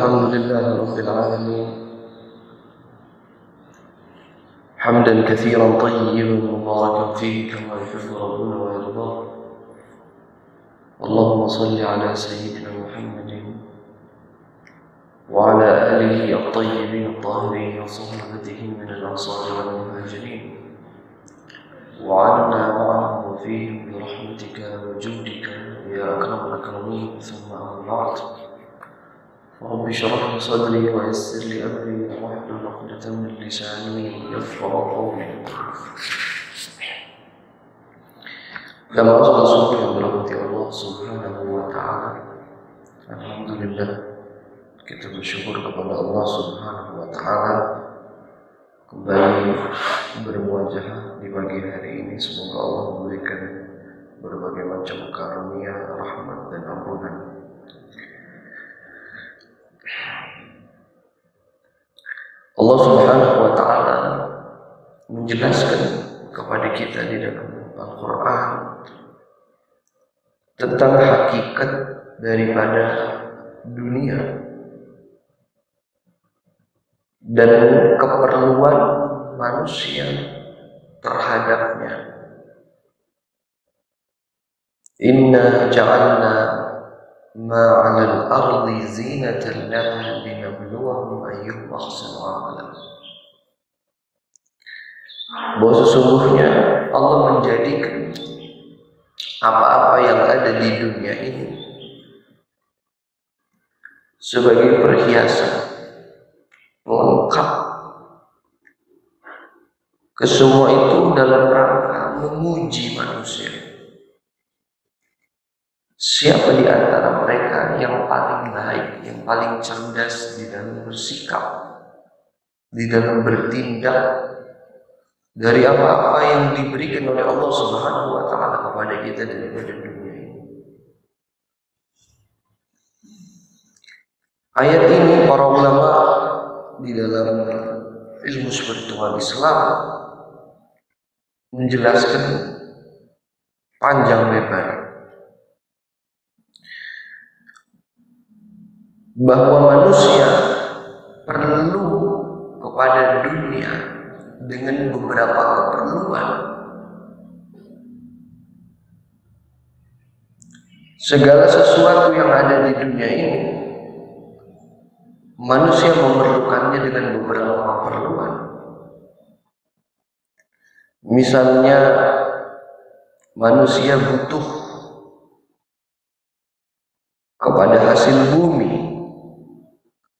الحمد لله رب العالمين حمدا كثيرا طيبا مباركا فيه كما يحب ربنا ويرضاه. اللهم صل على سيدنا محمد وعلى آله الطيبين الطاهرين وصحبه من الأنصار والمهاجرين وعنا معهم وفيهم برحمتك وجودك يا أكرم الأكرمين. ثم أما بعد، رب اشرح لي صدري ويسر لي أمري واحلل عقدة من لساني يفقهوا قولي. Kama Allah yang berhati Allah Subhanahu wa Ta'ala, alhamdulillah kita bersyukur kepada Allah Subhanahu wa Ta'ala kembali bermuajah di pagi hari ini. Semoga Allah memberikan berbagai macam karunia, rahmat dan ampunan. Allah Subhanahu wa Ta'ala menjelaskan kepada kita di dalam Al-Quran tentang hakikat daripada dunia dan keperluan manusia terhadapnya. Inna ja'alna ma'alal ardi zinatan laha linabluwahum ayyuhum ahsanu amala. Bahwa sesungguhnya Allah menjadikan apa-apa yang ada di dunia ini sebagai perhiasan pelengkap. Kesemua itu dalam rangka menguji manusia. Siapa di antara mereka yang paling baik, yang paling cerdas di dalam bersikap, di dalam bertindak dari apa-apa yang diberikan oleh Allah Subhanahu wa Ta'ala kepada kita daripada dunia ini. Ayat ini para ulama di dalam ilmu spiritual Islam menjelaskan panjang lebar bahwa manusia perlu kepada dunia dengan beberapa keperluan. Segala sesuatu yang ada di dunia ini, manusia memerlukannya dengan beberapa keperluan. Misalnya, manusia butuh kepada hasil bumi,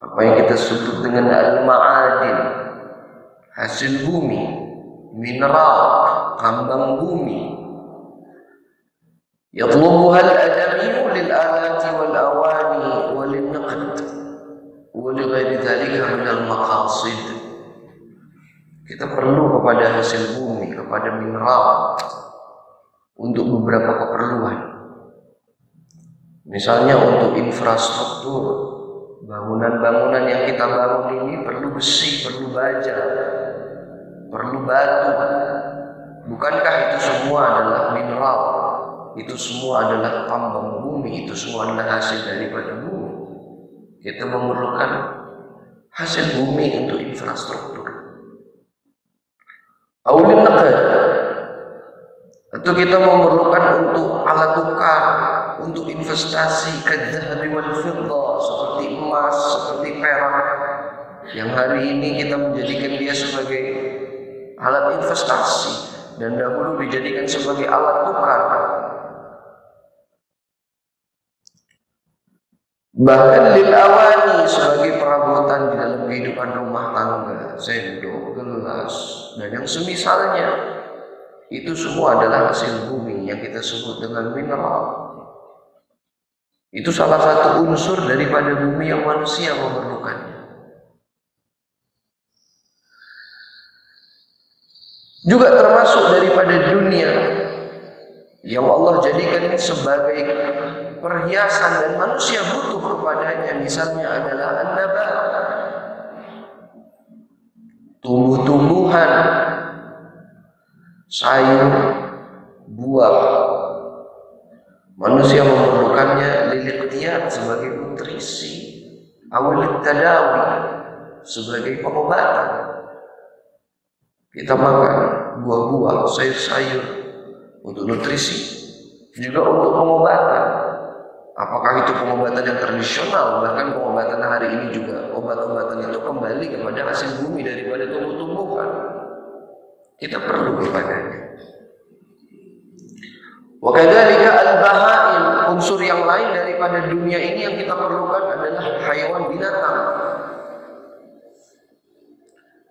apa yang kita sebut dengan al-ma'adin, hasil bumi, mineral, tambang bumi. Yatlubuha al-adamiyyu lil-alati wal-awani walin-naqd wa li ghairi dhalika min al-maqasid. Kita perlu kepada hasil bumi, kepada mineral untuk beberapa keperluan. Misalnya untuk infrastruktur, bangunan-bangunan yang kita bangun ini perlu besi, perlu baja, perlu batu. Bukankah itu semua adalah mineral? Itu semua adalah tambang bumi, itu semua adalah hasil daripada bumi. Kita memerlukan hasil bumi untuk infrastruktur. Aulin naqad, atau kita memerlukan untuk alat tukar, untuk investasi kadzahabi wal fiddah, seperti emas, seperti perak, yang hari ini kita menjadikan dia sebagai alat investasi dan dahulu dijadikan sebagai alat tukar. Bahkan lil awani, sebagai perabotan di dalam kehidupan rumah tangga, sendok, gelas, dan yang semisalnya. Itu semua adalah hasil bumi yang kita sebut dengan mineral. Itu salah satu unsur daripada bumi yang manusia memerlukannya. Juga termasuk daripada dunia yang Allah jadikan sebagai perhiasan dan manusia butuh kepadanya. Misalnya adalah an-nabat, tumbuh-tumbuhan, sayur, buah. Manusia memerlukannya lil-iqtiyat sebagai nutrisi awal tadawi, sebagai pengobatan. Kita makan buah-buah, sayur-sayur untuk nutrisi, juga untuk pengobatan. Apakah itu pengobatan yang tradisional, bahkan pengobatan hari ini juga obat-obatan itu kembali kepada hasil bumi daripada tumbuh-tumbuhan. Kita perlu kepadanya. Wa kadzalika al-bahaim, unsur yang lain daripada dunia ini yang kita perlukan adalah hayawan binatang.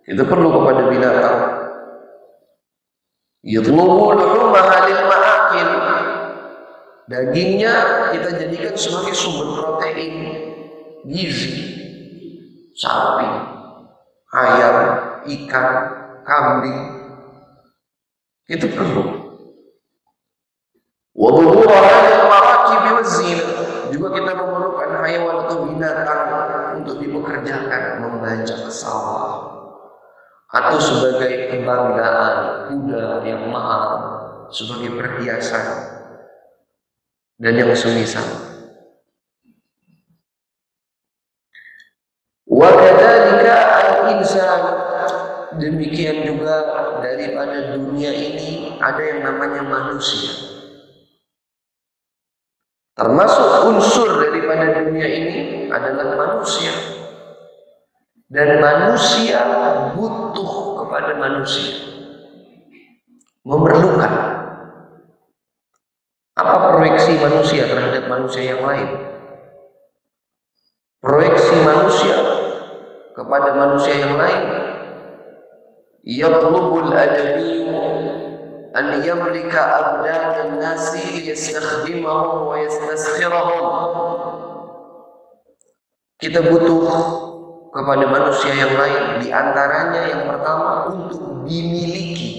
Kita perlu kepada binatang. Yatlubu luhumaha lil ma'akil. Dagingnya kita jadikan sebagai sumber protein gizi. Sapi, ayam, ikan, kambing. Itu perlu. Wa dhuhuraha lil marakib waz-zina. Juga kita memerlukan hewan atau binatang untuk dipekerjakan, membaca sawah, atau sebagai kebanggaan kuda yang mahal, sebagai perhiasan dan yang semisal. Wa kadzalika al-insan, demikian juga daripada dunia ini ada yang namanya manusia. Termasuk unsur daripada dunia ini adalah manusia. Dan manusia butuh kepada manusia, memerlukan. Apa proyeksi manusia terhadap manusia yang lain? Proyeksi manusia kepada manusia yang lain, yatlubul adabiyyu an yamlika abdan nasi yastakhdimahum wa yastaskhirahum. Kita butuh kepada manusia yang lain, diantaranya yang pertama untuk dimiliki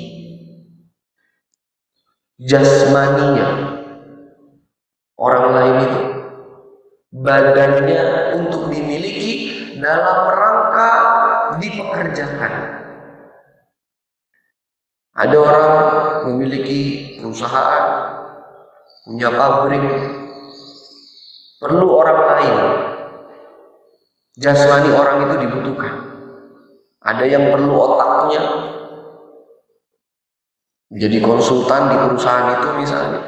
jasmaninya orang lain itu, badannya untuk dimiliki dalam rangka dipekerjakan. Ada orang memiliki perusahaan, punya pabrik, perlu orang lain. Jasmani orang itu dibutuhkan. Ada yang perlu otaknya, jadi konsultan di perusahaan itu misalnya.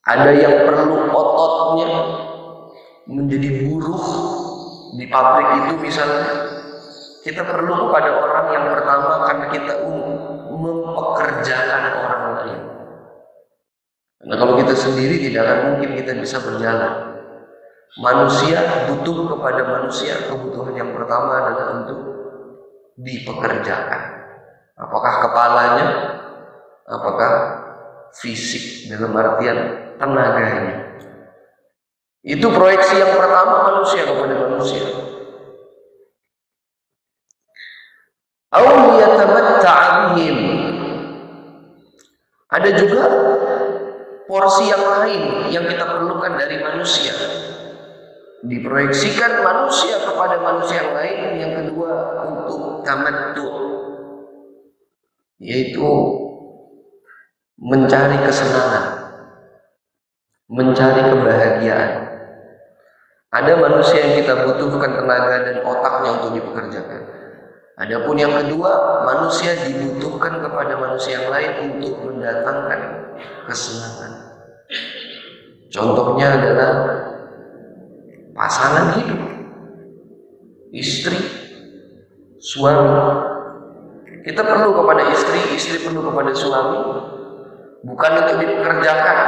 Ada yang perlu ototnya, menjadi buruh di pabrik itu misalnya. Kita perlu kepada orang yang pertama karena kita mempekerjakan orang lain. Karena kalau kita sendiri tidak akan mungkin kita bisa berjalan. Manusia butuh kepada manusia, kebutuhan yang pertama adalah untuk dipekerjakan. Apakah kepalanya, apakah fisik dalam artian tenaganya. Itu proyeksi yang pertama manusia kepada manusia. Aw yatamatta'a bihim. Ada juga porsi yang lain yang kita perlukan dari manusia. Diproyeksikan manusia kepada manusia yang lain. Yang kedua untuk tamattu, yaitu mencari kesenangan, mencari kebahagiaan. Ada manusia yang kita butuhkan tenaga dan otaknya untuk dipekerjakan. Adapun yang kedua, manusia dibutuhkan kepada manusia yang lain untuk mendatangkan kesenangan. Contohnya adalah pasangan hidup, istri, suami. Kita perlu kepada istri, istri perlu kepada suami, bukan untuk dipekerjakan,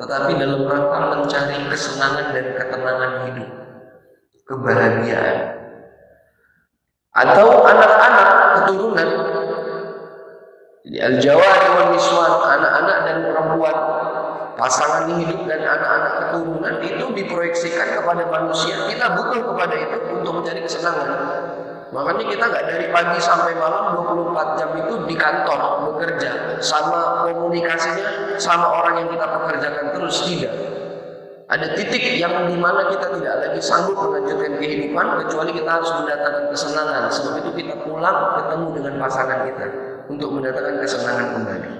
tetapi dalam rangka mencari kesenangan dan ketenangan hidup, kebahagiaan. Atau anak-anak keturunan, jadi al-jawari wal niswan, anak-anak dan perempuan, pasangan hidup dan anak-anak keturunan itu diproyeksikan kepada manusia. Kita butuh kepada itu untuk mencari kesenangan. Makanya kita nggak dari pagi sampai malam 24 jam itu di kantor bekerja, sama komunikasinya sama orang yang kita pekerjakan terus, tidak. Ada titik yang dimana kita tidak lagi sanggup melanjutkan kehidupan kecuali kita harus mendatangkan kesenangan. Sebab itu kita pulang ketemu dengan pasangan kita untuk mendatangkan kesenangan kembali.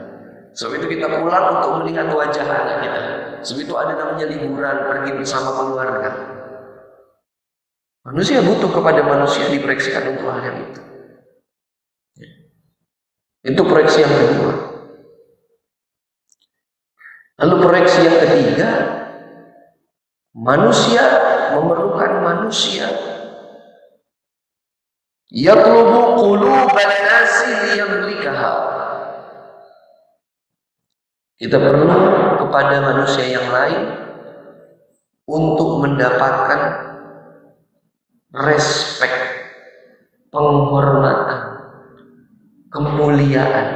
Sebab itu kita pulang untuk melihat wajah anak kita. Sebab itu ada namanya liburan, pergi bersama keluarga. Manusia butuh kepada manusia, diproyeksikan untuk hal yang itu. Itu proyeksi yang kedua. Lalu proyeksi yang ketiga, manusia memerlukan manusia. Yatlubu quluban nasi liyamlikaha. Kita perlu kepada manusia yang lain untuk mendapatkan respek, penghormatan, kemuliaan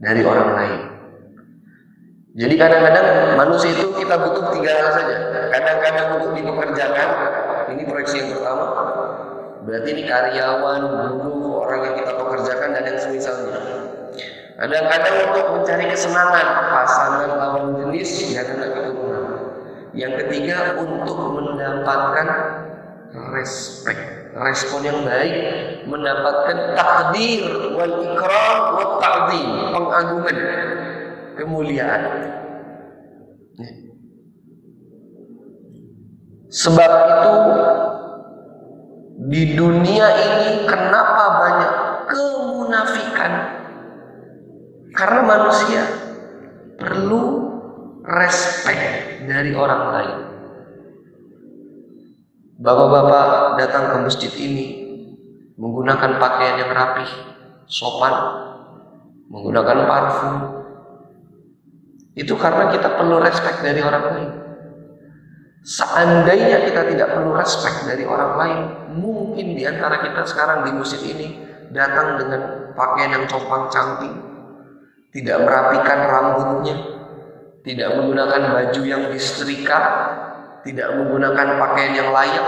dari orang lain. Jadi kadang-kadang manusia itu kita butuh tiga hal saja. Kadang-kadang untuk dipekerjakan, ini proyeksi yang pertama. Berarti ini karyawan, buruh, orang yang kita pekerjakan dan yang semisalnya. Kadang-kadang untuk mencari kesenangan, pasangan lawan jenis, ya kena keturunan. Yang ketiga untuk mendapatkan respek, respon yang baik, mendapatkan takdir wal ikram wa ta'zim, pengagungan, kemuliaan. Sebab itu di dunia ini kenapa banyak kemunafikan? Karena manusia perlu respek dari orang lain. Bapak-bapak datang ke masjid ini menggunakan pakaian yang rapih, sopan, menggunakan parfum. Itu karena kita perlu respek dari orang lain. Seandainya kita tidak perlu respek dari orang lain, mungkin di antara kita sekarang di masjid ini datang dengan pakaian yang compang-camping, tidak merapikan rambutnya, tidak menggunakan baju yang disetrika, tidak menggunakan pakaian yang layak.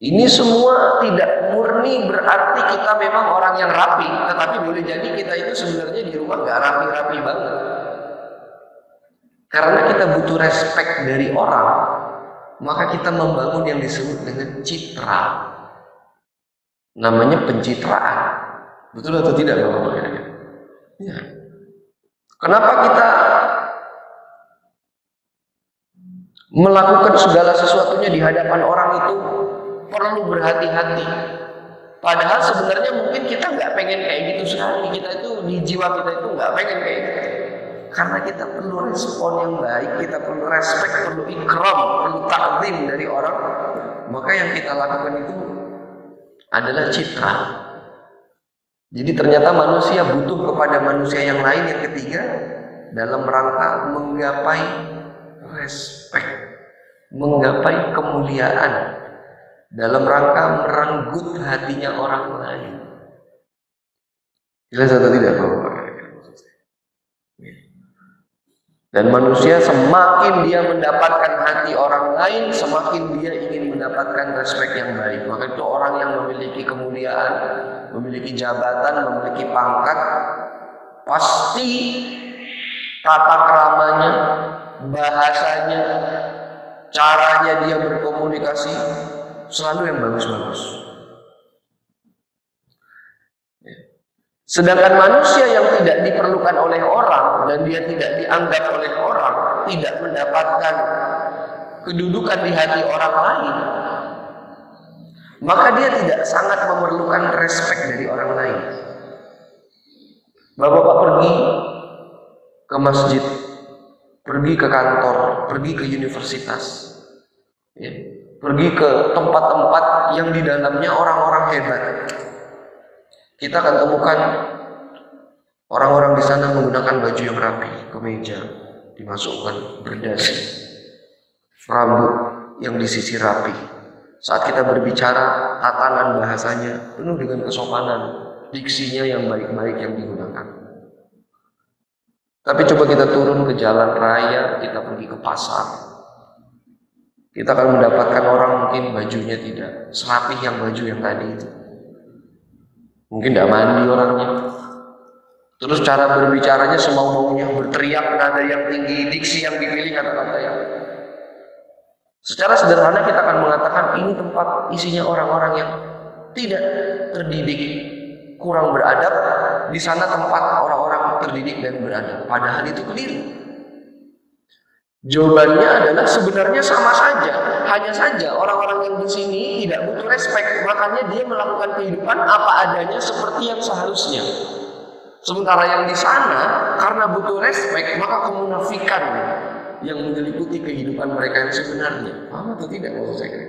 Ini semua tidak murni berarti kita memang orang yang rapi, tetapi boleh jadi kita itu sebenarnya di rumah gak rapi-rapi banget. Karena kita butuh respek dari orang, maka kita membangun yang disebut dengan citra. Namanya pencitraan. Betul atau tidak, Bapak-Bapak? Ya. Kenapa kita melakukan segala sesuatunya di hadapan orang itu perlu berhati-hati? Padahal sebenarnya mungkin kita nggak pengen kayak gitu sekali. Kita itu di jiwa kita itu nggak pengen kayak gitu. Karena kita perlu respon yang baik, kita perlu respek, perlu ikram, perlu takzim dari orang. Maka yang kita lakukan itu adalah citra. Jadi ternyata manusia butuh kepada manusia yang lain yang ketiga dalam rangka menggapai respek, menggapai kemuliaan, dalam rangka merenggut hatinya orang lain. Jelas atau tidak, Bapak? Dan manusia semakin dia mendapatkan hati orang lain, semakin dia ingin mendapatkan respek yang baik. Maka itu orang yang memiliki kemuliaan, memiliki jabatan, memiliki pangkat, pasti tata keramanya, bahasanya, caranya dia berkomunikasi selalu yang bagus-bagus. Sedangkan manusia yang tidak diperlukan oleh orang dan dia tidak dianggap oleh orang, tidak mendapatkan kedudukan di hati orang lain, maka dia tidak sangat memerlukan respek dari orang lain. Bapak-bapak pergi ke masjid, pergi ke kantor, pergi ke universitas, ya, pergi ke tempat-tempat yang di dalamnya orang-orang hebat. Kita akan temukan orang-orang di sana menggunakan baju yang rapi, kemeja dimasukkan berdasi, rambut yang disisir rapi. Saat kita berbicara, tatanan bahasanya penuh dengan kesopanan, diksinya yang baik-baik yang digunakan. Tapi coba kita turun ke jalan raya, kita pergi ke pasar, kita akan mendapatkan orang mungkin bajunya tidak serapih yang baju yang tadi itu. Mungkin tidak mandi orangnya. Terus cara berbicaranya semau-maunya, berteriak, nada yang tinggi, diksi yang dipilih, kata-kata yang. Secara sederhana kita akan mengatakan ini tempat isinya orang-orang yang tidak terdidik, kurang beradab. Di sana tempat orang-orang terdidik dan beradab. Padahal itu keliru. Jawabannya adalah sebenarnya sama saja. Hanya saja orang-orang yang di sini tidak butuh respect, makanya dia melakukan kehidupan apa adanya seperti yang seharusnya. Sementara yang di sana karena butuh respect, maka kemunafikan yang menyeliputi kehidupan mereka yang sebenarnya. Paham atau tidak maksud saya?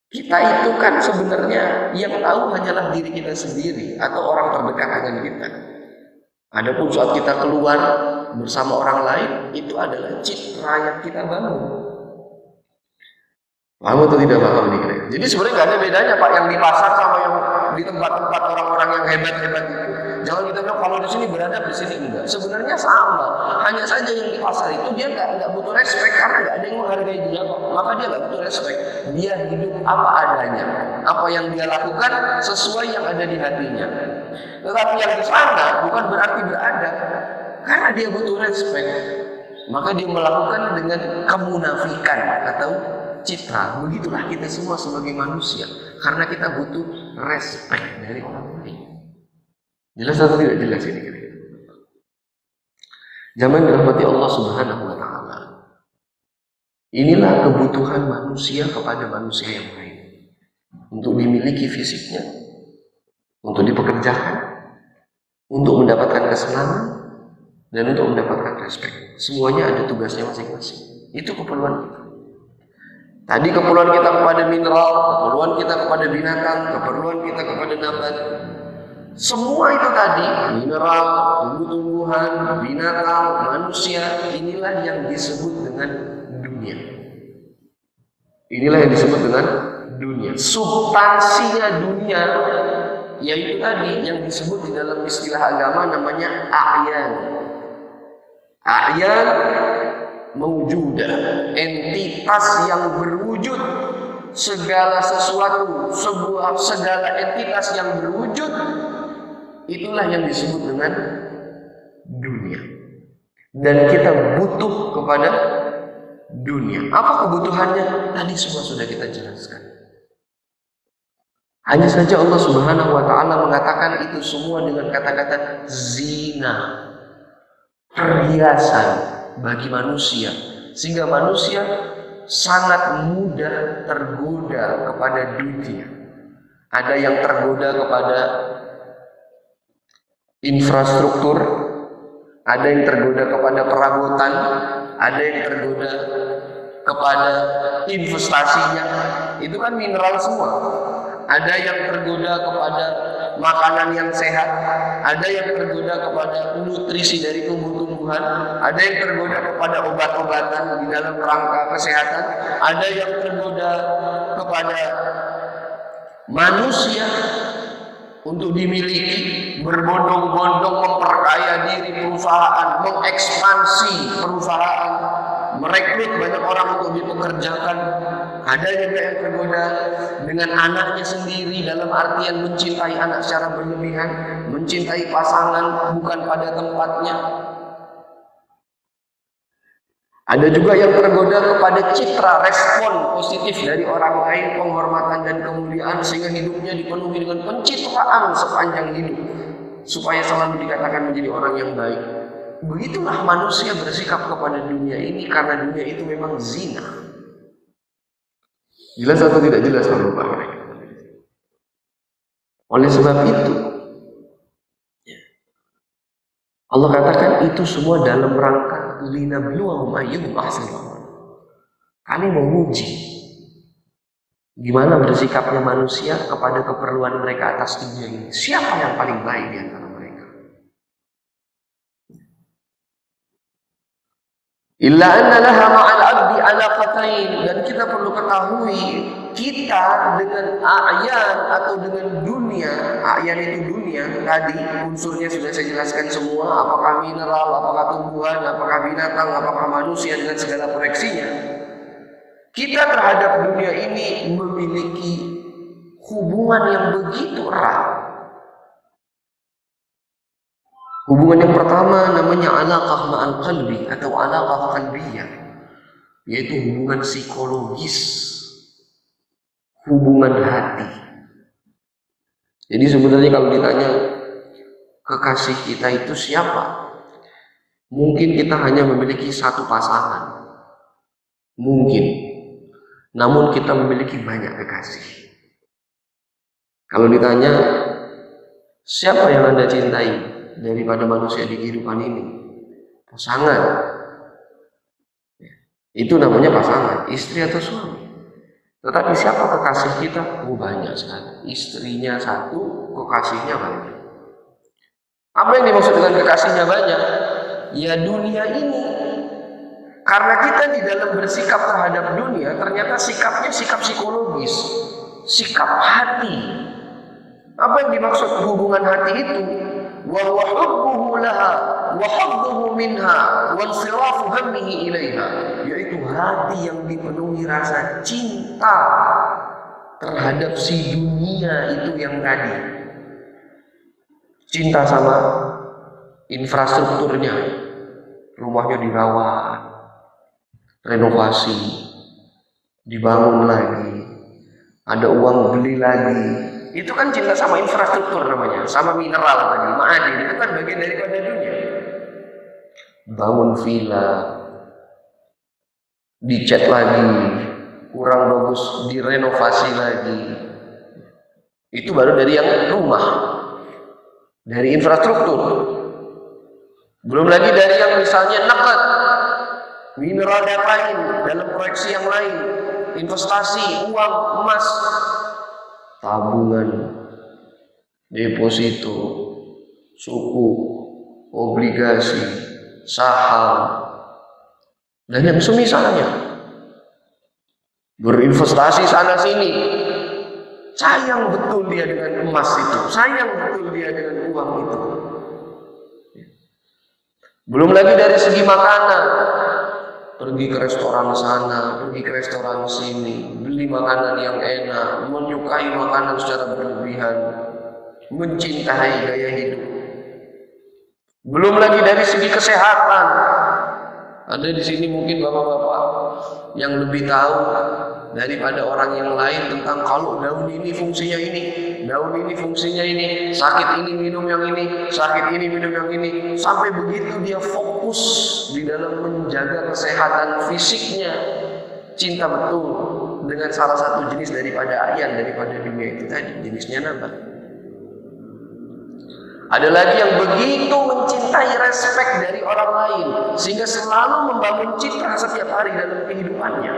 Kita itu kan sebenarnya yang tahu hanyalah diri kita sendiri atau orang terdekat dengan kita. Adapun saat kita keluar bersama orang lain, itu adalah citra yang kita bangun. Paham atau tidak paham ini? Jadi sebenarnya nggak ada bedanya Pak yang di pasar sama yang di tempat-tempat orang-orang yang hebat-hebat itu. Jangan kita bilang kalau di sini beradab, di sini enggak. Sebenarnya sama. Hanya saja yang di pasar itu dia nggak butuh respect karena nggak ada yang menghargai dia kok. Maka dia nggak butuh respect. Dia hidup apa adanya. Apa yang dia lakukan sesuai yang ada di hatinya. Tetapi yang di sana bukan berarti beradab. Karena dia butuh respect, maka dia melakukan dengan kemunafikan atau citra. Begitulah kita semua sebagai manusia, karena kita butuh respect dari orang lain. Jelas atau tidak jelas ini kira-kira? Zaman dirahmati Allah Subhanahu wa Ta'ala. Inilah kebutuhan manusia kepada manusia yang lain, untuk dimiliki fisiknya, untuk dipekerjakan, untuk mendapatkan kesenangan, dan untuk mendapatkan respect. Semuanya ada tugasnya masing-masing. Itu keperluan kita. Tadi keperluan kita kepada mineral, keperluan kita kepada binatang, keperluan kita kepada nabat. Semua itu tadi, mineral, tumbuh-tumbuhan, binatang, manusia, inilah yang disebut dengan dunia. Inilah yang disebut dengan dunia. Substansinya dunia, yaitu tadi yang disebut di dalam istilah agama namanya a'yan. A'yan mewujudah, entitas yang berwujud, segala sesuatu, segala entitas yang berwujud, itulah yang disebut dengan dunia. Dan kita butuh kepada dunia. Apa kebutuhannya? Tadi semua sudah kita jelaskan. Hanya saja Allah Subhanahu wa Ta'ala mengatakan itu semua dengan kata-kata zina, perhiasan bagi manusia, sehingga manusia sangat mudah tergoda kepada dunia. Ada yang tergoda kepada infrastruktur, ada yang tergoda kepada perabotan, ada yang tergoda kepada investasinya. Itu kan mineral semua. Ada yang tergoda kepada makanan yang sehat, ada yang tergoda kepada nutrisi dari tumbuh-tumbuhan, ada yang tergoda kepada obat-obatan di dalam rangka kesehatan, ada yang tergoda kepada manusia untuk dimiliki, berbondong-bondong memperkaya diri perusahaan, mengekspansi perusahaan, merekrut banyak orang untuk dipekerjakan. Ada juga yang tergoda dengan anaknya sendiri, dalam artian mencintai anak secara berlebihan, mencintai pasangan bukan pada tempatnya. Ada juga yang tergoda kepada citra, respon positif dari orang lain, penghormatan dan kemuliaan, sehingga hidupnya dipenuhi dengan pencitraan sepanjang hidup, supaya selalu dikatakan menjadi orang yang baik. Begitulah manusia bersikap kepada dunia ini, karena dunia itu memang zina. Jelas atau tidak jelas Bapak? Oleh sebab itu, Allah katakan itu semua dalam rangka linabluwahum ayyuhum ahsanu amala. Kami menguji gimana bersikapnya manusia kepada keperluan mereka atas dunia ini. Siapa yang paling baik di antara mereka? Illa anna laha ma'al abdi alaqatain, dan kita perlu ketahui, kita dengan a'yan atau dengan dunia, a'yan itu dunia, tadi unsurnya sudah saya jelaskan semua, apakah mineral, apakah tumbuhan, apakah binatang, apakah manusia dengan segala koneksinya. Kita terhadap dunia ini memiliki hubungan yang begitu erat. Hubungan yang pertama namanya alaqah ma'al qalbi atau alaqah qalbiyah, yaitu hubungan psikologis, hubungan hati. Jadi sebenarnya kalau ditanya kekasih kita itu siapa, mungkin kita hanya memiliki satu pasangan, Mungkin. Namun kita memiliki banyak kekasih. Kalau ditanya, siapa yang Anda cintai daripada manusia di kehidupan ini? Pasangan. Itu namanya pasangan, istri atau suami. Tetapi siapa kekasih kita? Oh, banyak sekali. Istrinya satu, kekasihnya banyak. Apa yang dimaksud dengan kekasihnya banyak? Ya dunia ini. Karena kita di dalam bersikap terhadap dunia, ternyata sikapnya sikap psikologis, sikap hati. Apa yang dimaksud hubungan hati itu? Wa hubbuhu laha wa hubbuhu minha wa insirafu hammihi ilaiha, yaitu hati yang dipenuhi rasa cinta terhadap si dunia itu yang tadi. Cinta sama infrastrukturnya, rumahnya dirawat, renovasi, dibangun lagi, ada uang beli lagi. Itu kan cinta sama infrastruktur namanya, sama mineral tadi, ma'adin, itu kan bagian daripada dunia. Bangun villa, dicat lagi, kurang bagus, direnovasi lagi. Itu baru dari yang rumah, dari infrastruktur. Belum lagi dari yang misalnya nakat, mineral dan lain, dalam proyeksi yang lain, investasi, uang, emas, tabungan, deposito, suku, obligasi, saham, dan yang semisalnya. Berinvestasi sana sini. Sayang betul dia dengan emas itu, sayang betul dia dengan uang itu. Belum lagi dari segi makanan, pergi ke restoran sana, pergi ke restoran sini, beli makanan yang enak, menyukai makanan secara berlebihan, mencintai gaya hidup. Belum lagi dari segi kesehatan. Ada di sini mungkin bapak-bapak yang lebih tahu daripada orang yang lain tentang kalau daun ini fungsinya ini, daun ini fungsinya ini, sakit ini minum yang ini, sakit ini minum yang ini, sampai begitu dia fokus di dalam menjaga kesehatan fisiknya, cinta betul dengan salah satu jenis daripada ayan, daripada dunia itu tadi, jenisnya nabat. Ada lagi yang begitu mencintai respek dari orang lain sehingga selalu membangun citra setiap hari dalam kehidupannya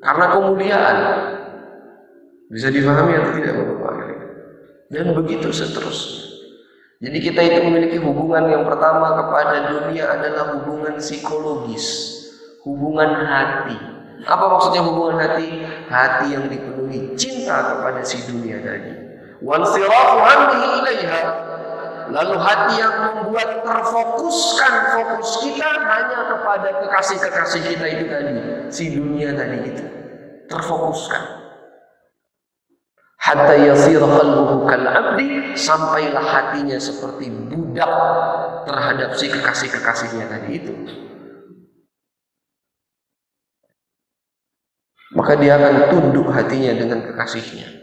karena kemuliaan. Bisa difahami atau tidak Bapak? Dan begitu seterusnya. Jadi kita itu memiliki hubungan yang pertama kepada dunia adalah hubungan psikologis, hubungan hati. Apa maksudnya hubungan hati? Hati yang dipenuhi cinta kepada si dunia tadi. Wansirafu hammihi ilaiha, lalu hati yang membuat terfokuskan fokus kita hanya kepada kekasih-kekasih kita itu tadi, si dunia tadi itu terfokuskan. Hatta yasira qalbuhu kal abdi, sampailah hatinya seperti budak terhadap si kekasih-kekasihnya tadi itu. Maka dia akan tunduk hatinya dengan kekasihnya,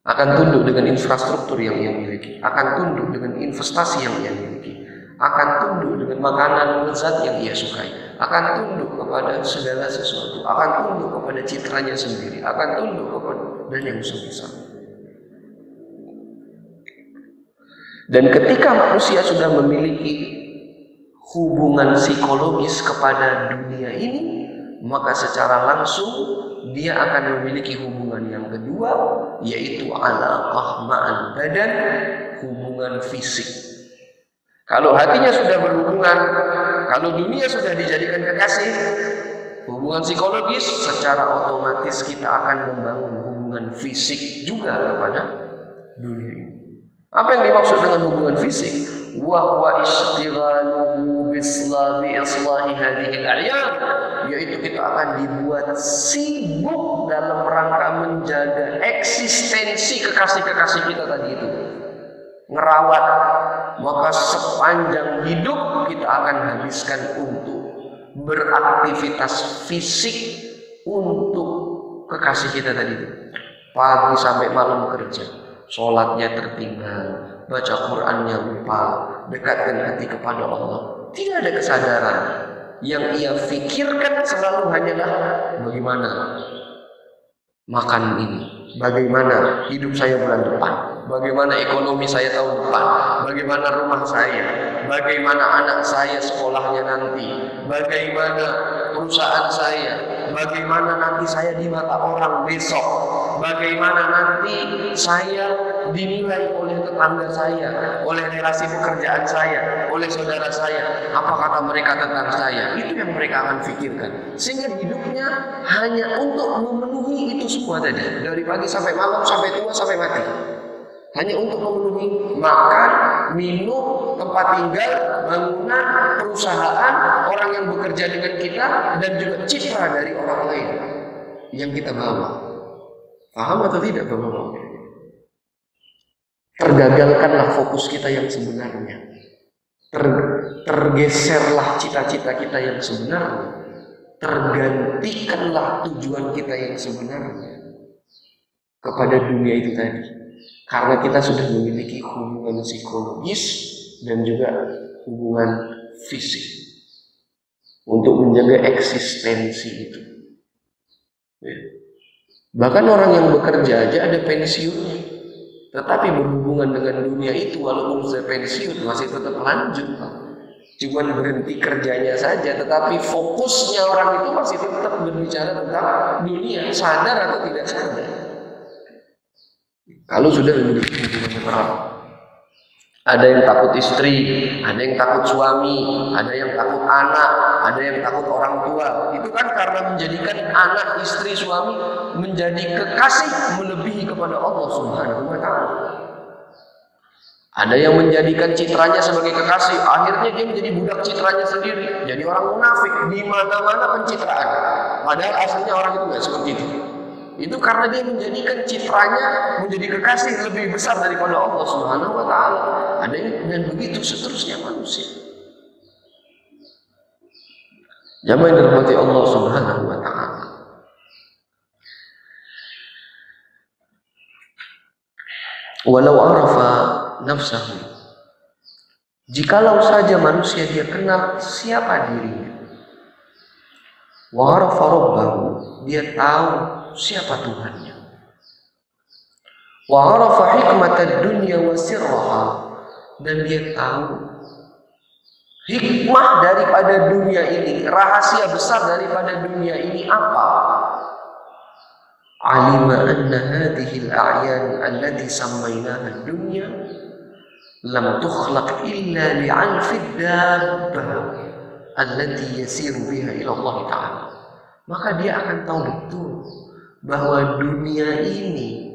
akan tunduk dengan infrastruktur yang ia miliki, akan tunduk dengan investasi yang ia miliki, akan tunduk dengan makanan lezat yang ia sukai, akan tunduk kepada segala sesuatu, akan tunduk kepada citranya sendiri, akan tunduk kepada dan yang semisal. Dan ketika manusia sudah memiliki hubungan psikologis kepada dunia ini, maka secara langsung dia akan memiliki hubungan yang kedua, yaitu alaqah ma'al badan, hubungan fisik. Kalau hatinya sudah berhubungan, kalau dunia sudah dijadikan kekasih, hubungan psikologis, secara otomatis kita akan membangun hubungan fisik juga kepada dunia ini. Apa yang dimaksud dengan hubungan fisik? Wa huwa istighaluhu bislahi hadhihi al-a'yan, yaitu kita akan dibuat sibuk dalam rangka menjaga eksistensi kekasih-kekasih kita tadi itu, ngerawat. Maka sepanjang hidup kita akan habiskan untuk beraktivitas fisik untuk kekasih kita tadi itu, pagi sampai malam kerja, sholatnya tertinggal, baca Qur'annya lupa, dekatkan hati kepada Allah, tidak ada kesadaran. yang ia pikirkan selalu hanyalah bagaimana makan ini, bagaimana hidup saya bulan depan, bagaimana ekonomi saya tahun depan, bagaimana rumah saya, bagaimana anak saya sekolahnya nanti, bagaimana perusahaan saya, bagaimana nanti saya di mata orang besok, bagaimana nanti saya dinilai oleh tetangga saya, oleh relasi pekerjaan saya, oleh saudara saya, apa kata mereka tentang saya. Itu yang mereka akan pikirkan, sehingga hidupnya hanya untuk memenuhi itu semua tadi, dari pagi sampai malam, sampai tua, sampai mati, hanya untuk memenuhi makan, minum, tempat tinggal, bangunan, perusahaan, orang yang bekerja dengan kita, dan juga citra dari orang lain yang kita bawa. Paham atau tidak Bapak-Bapak? Tergagalkanlah fokus kita yang sebenarnya, tergeserlah cita-cita kita yang sebenarnya, tergantikanlah tujuan kita yang sebenarnya kepada dunia itu tadi, karena kita sudah memiliki hubungan psikologis dan juga hubungan fisik untuk menjaga eksistensi itu. Bahkan orang yang bekerja aja ada pensiunnya, tetapi berhubungan dengan dunia itu, walaupun sudah pensiun masih tetap lanjut, Pak. Cuman berhenti kerjanya saja, tetapi fokusnya orang itu masih tetap berbicara tentang dunia, sadar atau tidak sadar. Kalau sudah memiliki hubungan erat, ada yang takut istri, ada yang takut suami, ada yang takut anak, ada yang takut orang tua. Itu kan karena menjadikan anak, istri, suami menjadi kekasih melebihi kepada Allah Subhanahu wa Ta'ala. Ada yang menjadikan citranya sebagai kekasih, akhirnya dia menjadi budak citranya sendiri, jadi orang munafik di mana-mana pencitraan. Padahal aslinya orang itu nggak seperti itu. Itu karena dia menjadikan citranya menjadi kekasih lebih besar daripada Allah Subhanahu wa Ta'ala. Ada yang dan begitu seterusnya manusia. Jamaah yang dirahmati Allah Subhanahu wa Ta'ala. Walau arafa nafsahu, jikalau saja manusia dia kenal siapa dirinya, wa arafa rabbahu, dia tahu siapa Tuhannya, wa arafa hikmatad dunya wa sirraha, dan dia tahu hikmah daripada dunia ini, rahasia besar daripada dunia ini apa. Alima anna hadhihi al-a'yan allati sammaynaha ad-dunya lam tukhlaq illa li'alfi ad-dabbah allati yasiru biha ila Allah Ta'ala. Maka dia akan tahu betul bahwa dunia ini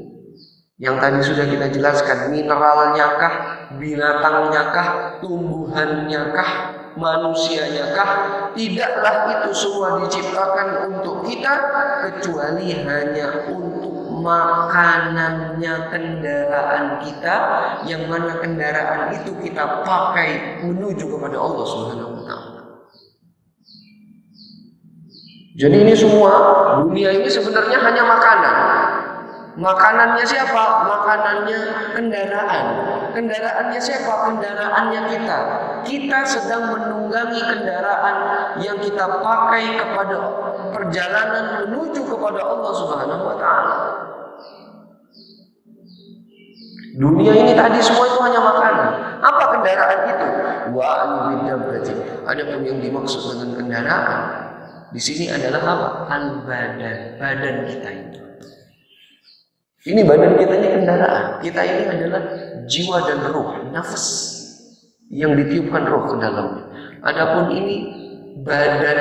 yang tadi sudah kita jelaskan, mineralnya kah, binatangnya kah, tumbuhannya kah, manusianya kah, tidaklah itu semua diciptakan untuk kita kecuali hanya untuk makanannya kendaraan kita, yang mana kendaraan itu kita pakai menuju kepada Allah Subhanahu wa Ta'ala. Jadi ini semua dunia ini sebenarnya hanya makanan. Makanannya siapa? Makanannya kendaraan. Kendaraannya siapa? Kendaraannya kita. Kita sedang menunggangi kendaraan yang kita pakai kepada perjalanan menuju kepada Allah Subhanahu wa Ta'ala. Dunia ini tadi semua itu hanya makanan. Apa kendaraan itu? Wa al-bidabbati. Adapun yang dimaksud dengan kendaraan di sini adalah apa? Al-badan, badan kita itu. Ini badan kita ini kendaraan. Kita ini adalah jiwa dan ruh, nafas yang ditiupkan roh ke dalamnya. Adapun ini badan,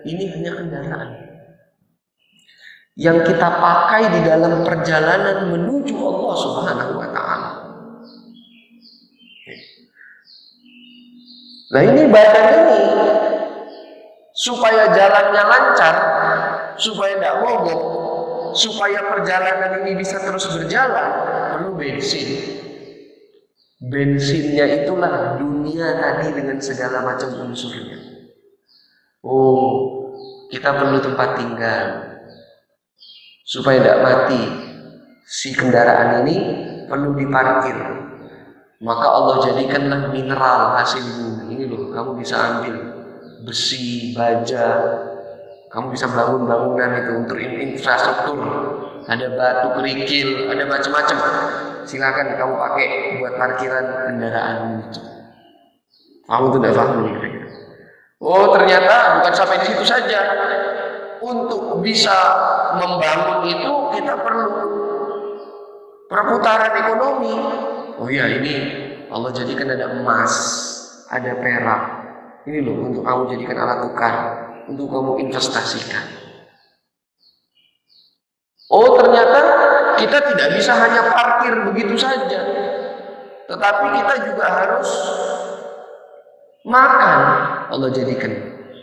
ini hanya kendaraan yang kita pakai di dalam perjalanan menuju Allah Subhanahu wa Ta'ala. Nah ini badan ini supaya jalannya lancar, supaya tidak mogok, supaya perjalanan ini bisa terus berjalan, perlu bensin. Bensinnya itulah dunia tadi dengan segala macam unsurnya. Oh, kita perlu tempat tinggal supaya tidak mati. Si kendaraan ini perlu diparkir. Maka Allah jadikanlah mineral hasil bumi. Ini loh, kamu bisa ambil besi, baja. Kamu bisa bangun bangunan itu untuk infrastruktur. Ada batu kerikil, ada macam-macam. Silakan kamu pakai buat parkiran kendaraan itu. Kamu tidak paham nih. Oh, ternyata bukan sampai di situ saja. Untuk bisa membangun itu kita perlu perputaran ekonomi. Oh iya, ini Allah jadikan ada emas, ada perak. Ini loh untuk kamu jadikan alat tukar, untuk kamu investasikan. Oh, ternyata kita tidak bisa hanya parkir begitu saja, tetapi kita juga harus makan. Allah jadikan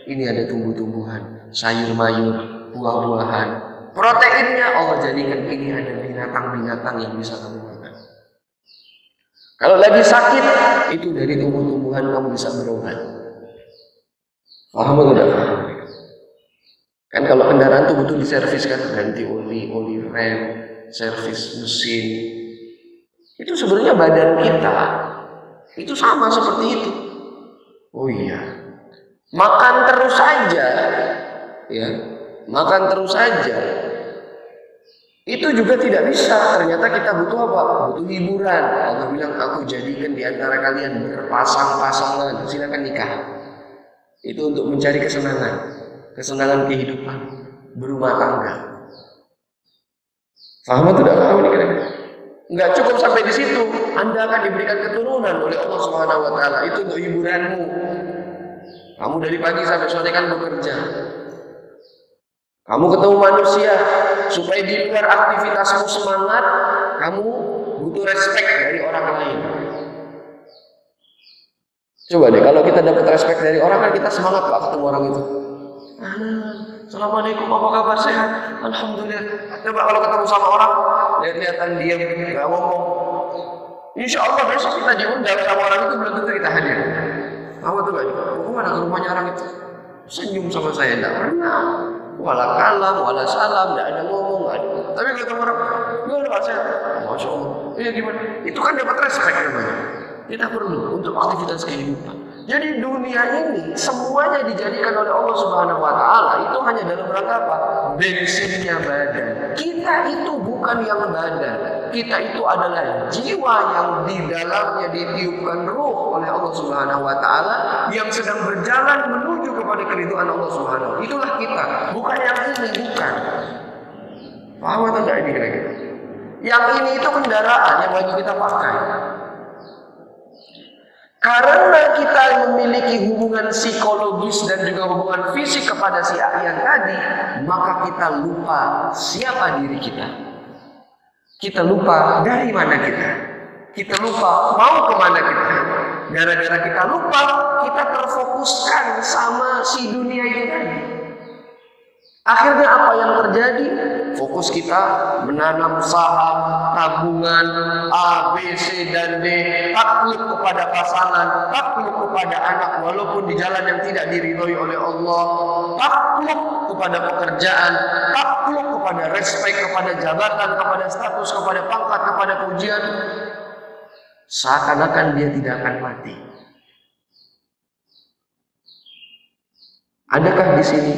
ini ada tumbuh-tumbuhan, sayur-mayur, buah-buahan. Proteinnya Allah jadikan ini ada binatang-binatang yang bisa kamu makan. Kalau lagi sakit, itu dari tumbuh-tumbuhan kamu bisa berobat. Paham atau tidak paham? Kan kalau kendaraan itu butuh diservis kan, ganti oli rem, servis mesin. Itu sebenarnya badan kita itu sama seperti itu. Oh iya, makan terus saja, ya, makan terus saja. Itu juga tidak bisa. Ternyata kita butuh apa? Butuh hiburan. Allah bilang, aku jadikan di antara kalian berpasang-pasangan. Silakan nikah. Itu untuk mencari kesenangan, kesenangan kehidupan, berumah tangga. Paham atau tidak paham ini kira-kira? Enggak cukup sampai di situ. Anda akan diberikan keturunan oleh Allah Subhanahu wa taala. Itu untuk hiburanmu. Kamu dari pagi sampai sore kan bekerja. Kamu ketemu manusia supaya di luar aktivitasmu semangat, kamu butuh respect dari orang lain. Coba deh, kalau kita dapat respect dari orang kan kita semangat Pak ketemu orang itu. Assalamualaikum, apa kabar, sehat? Alhamdulillah. Coba kalau ketemu sama orang, lihat-lihatan dia nggak ngomong. Insya Allah besok kita diundang sama orang itu belum tentu kita hadir. Kamu tuh gak juga, kemana ke rumahnya orang itu? Senyum sama saya, enggak pernah. Wala kalam, wala salam, enggak ada ngomong, enggak ada. Tapi kalau ketemu orang, gimana Pak sehat? Masya Allah. Iya gimana? Itu kan dapat respect namanya. Kita perlu untuk aktivitas kehidupan. Jadi dunia ini semuanya dijadikan oleh Allah Subhanahu wa taala itu hanya dalam rangka apa? Bensinnya badan. Kita itu bukan yang badan. Kita itu adalah jiwa yang di dalamnya ditiupkan ruh oleh Allah Subhanahu wa taala yang sedang berjalan menuju kepada keridhaan Allah Subhanahu. Itulah kita, bukan yang ini, bukan. Paham atau tidak ini kira-kira? Yang ini itu kendaraan yang lagi kita pakai. Karena kita memiliki hubungan psikologis dan juga hubungan fisik kepada si yang tadi, maka kita lupa siapa diri kita. Kita lupa dari mana kita. Kita lupa mau kemana kita. Gara-gara kita lupa, kita terfokuskan sama si dunia ini tadi. Akhirnya apa yang terjadi? Fokus kita menanam saham, tabungan, A, B, C, dan D, takluk kepada pasangan, takluk kepada anak walaupun di jalan yang tidak diridhoi oleh Allah, takluk kepada pekerjaan, takluk kepada respek, kepada jabatan, kepada status, kepada pangkat, kepada pujian. Seakan-akan dia tidak akan mati. Adakah di sini